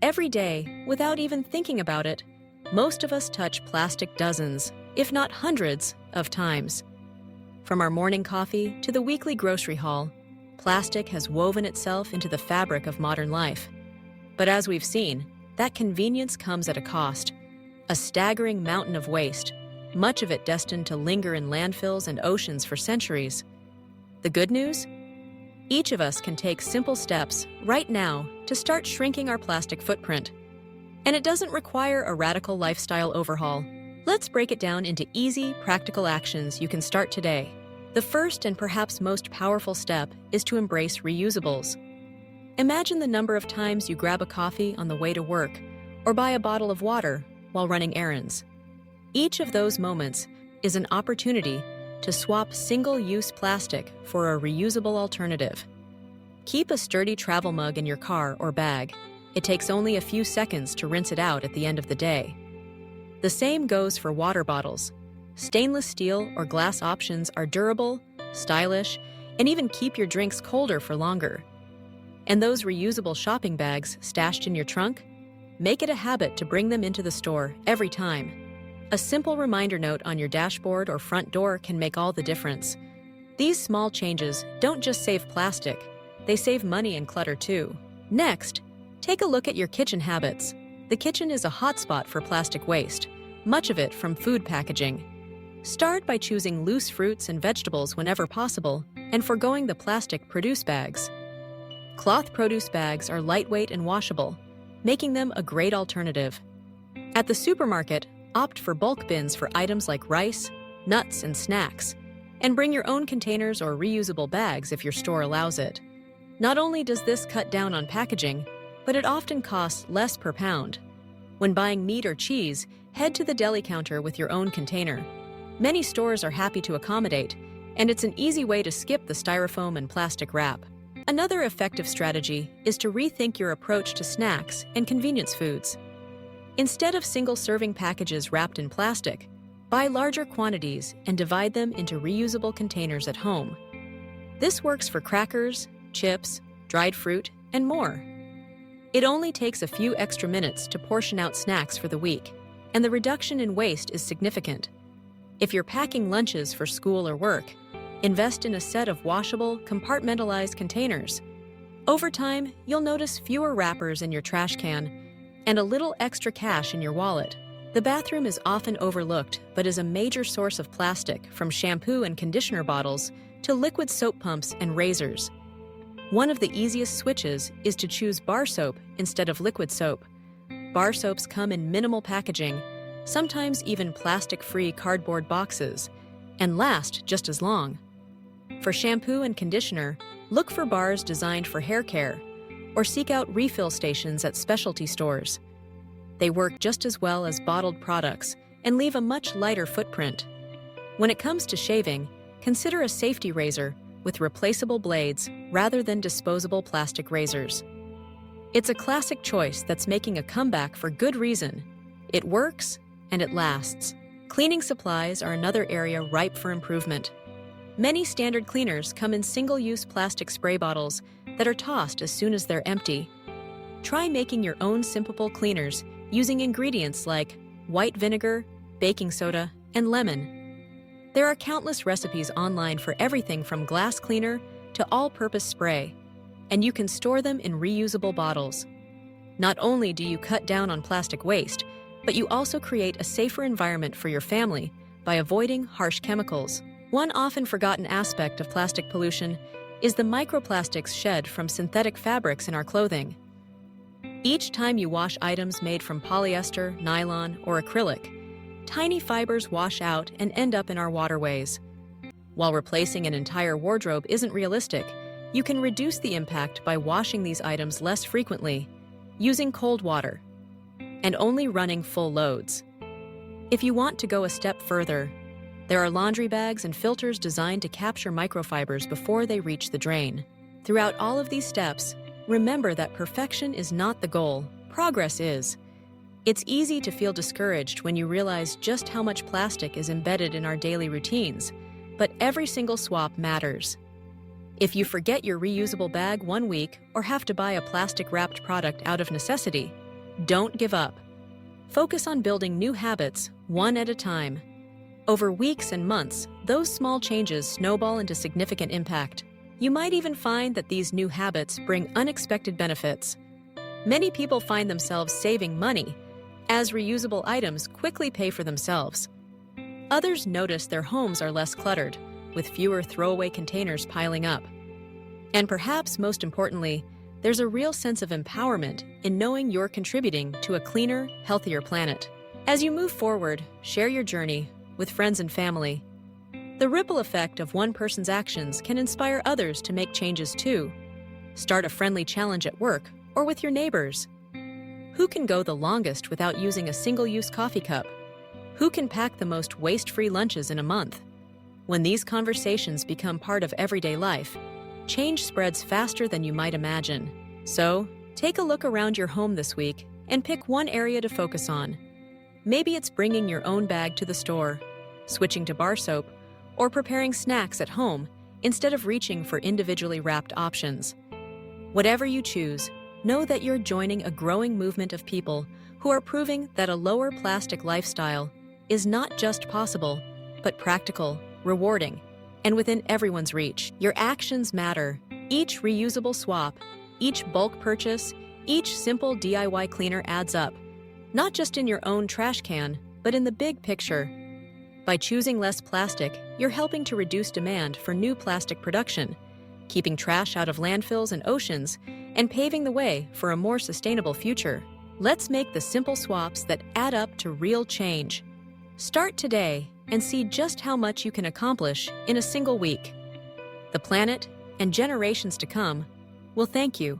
Every day, without even thinking about it, most of us touch plastic dozens, if not hundreds, of times. From our morning coffee to the weekly grocery haul, plastic has woven itself into the fabric of modern life. But as we've seen, that convenience comes at a cost. A staggering mountain of waste, much of it destined to linger in landfills and oceans for centuries. The good news? Each of us can take simple steps right now to start shrinking our plastic footprint. And it doesn't require a radical lifestyle overhaul. Let's break it down into easy, practical actions you can start today. The first and perhaps most powerful step is to embrace reusables. Imagine the number of times you grab a coffee on the way to work or buy a bottle of water while running errands. Each of those moments is an opportunity to swap single-use plastic for a reusable alternative. Keep a sturdy travel mug in your car or bag. It takes only a few seconds to rinse it out at the end of the day. The same goes for water bottles. Stainless steel or glass options are durable, stylish, and even keep your drinks colder for longer. And those reusable shopping bags stashed in your trunk? Make it a habit to bring them into the store every time. A simple reminder note on your dashboard or front door can make all the difference. These small changes don't just save plastic, they save money and clutter too. Next, take a look at your kitchen habits. The kitchen is a hotspot for plastic waste, much of it from food packaging. Start by choosing loose fruits and vegetables whenever possible and forgoing the plastic produce bags. Cloth produce bags are lightweight and washable, making them a great alternative. At the supermarket, opt for bulk bins for items like rice, nuts, and snacks, and bring your own containers or reusable bags if your store allows it. Not only does this cut down on packaging, but it often costs less per pound. When buying meat or cheese, head to the deli counter with your own container. Many stores are happy to accommodate, and it's an easy way to skip the styrofoam and plastic wrap. Another effective strategy is to rethink your approach to snacks and convenience foods. Instead of single-serving packages wrapped in plastic, buy larger quantities and divide them into reusable containers at home. This works for crackers, chips, dried fruit, and more. It only takes a few extra minutes to portion out snacks for the week, and the reduction in waste is significant. If you're packing lunches for school or work, invest in a set of washable, compartmentalized containers. Over time, you'll notice fewer wrappers in your trash can and a little extra cash in your wallet. The bathroom is often overlooked, but is a major source of plastic, from shampoo and conditioner bottles to liquid soap pumps and razors. One of the easiest switches is to choose bar soap instead of liquid soap. Bar soaps come in minimal packaging, sometimes even plastic-free cardboard boxes, and last just as long. For shampoo and conditioner, look for bars designed for hair care, or seek out refill stations at specialty stores. They work just as well as bottled products and leave a much lighter footprint. When it comes to shaving, consider a safety razor with replaceable blades rather than disposable plastic razors. It's a classic choice that's making a comeback for good reason. It works, and it lasts. Cleaning supplies are another area ripe for improvement. Many standard cleaners come in single-use plastic spray bottles that are tossed as soon as they're empty. Try making your own sippable cleaners using ingredients like white vinegar, baking soda, and lemon. There are countless recipes online for everything from glass cleaner to all-purpose spray, and you can store them in reusable bottles. Not only do you cut down on plastic waste, but you also create a safer environment for your family by avoiding harsh chemicals. One often forgotten aspect of plastic pollution is the microplastics shed from synthetic fabrics in our clothing. Each time you wash items made from polyester, nylon, or acrylic, tiny fibers wash out and end up in our waterways. While replacing an entire wardrobe isn't realistic, you can reduce the impact by washing these items less frequently, using cold water, and only running full loads. If you want to go a step further, there are laundry bags and filters designed to capture microfibers before they reach the drain. Throughout all of these steps, remember that perfection is not the goal, progress is. It's easy to feel discouraged when you realize just how much plastic is embedded in our daily routines, but every single swap matters. If you forget your reusable bag one week or have to buy a plastic-wrapped product out of necessity, Don't give up. Focus on building new habits, one at a time. Over weeks and months, those small changes snowball into significant impact. You might even find that these new habits bring unexpected benefits. Many people find themselves saving money, as reusable items quickly pay for themselves. Others notice their homes are less cluttered, with fewer throwaway containers piling up. And perhaps most importantly, there's a real sense of empowerment in knowing you're contributing to a cleaner, healthier planet. As you move forward, share your journey with friends and family. The ripple effect of one person's actions can inspire others to make changes too. Start a friendly challenge at work or with your neighbors. Who can go the longest without using a single-use coffee cup? Who can pack the most waste-free lunches in a month? When these conversations become part of everyday life, change spreads faster than you might imagine. So, take a look around your home this week and pick one area to focus on. Maybe it's bringing your own bag to the store, switching to bar soap, or preparing snacks at home instead of reaching for individually wrapped options. Whatever you choose, know that you're joining a growing movement of people who are proving that a lower plastic lifestyle is not just possible, but practical, rewarding, and within everyone's reach. Your actions matter. Each reusable swap, each bulk purchase, each simple DIY cleaner adds up, not just in your own trash can, but in the big picture. By choosing less plastic, you're helping to reduce demand for new plastic production, keeping trash out of landfills and oceans, and paving the way for a more sustainable future. Let's make the simple swaps that add up to real change. Start today and see just how much you can accomplish in a single week. The planet and generations to come will thank you.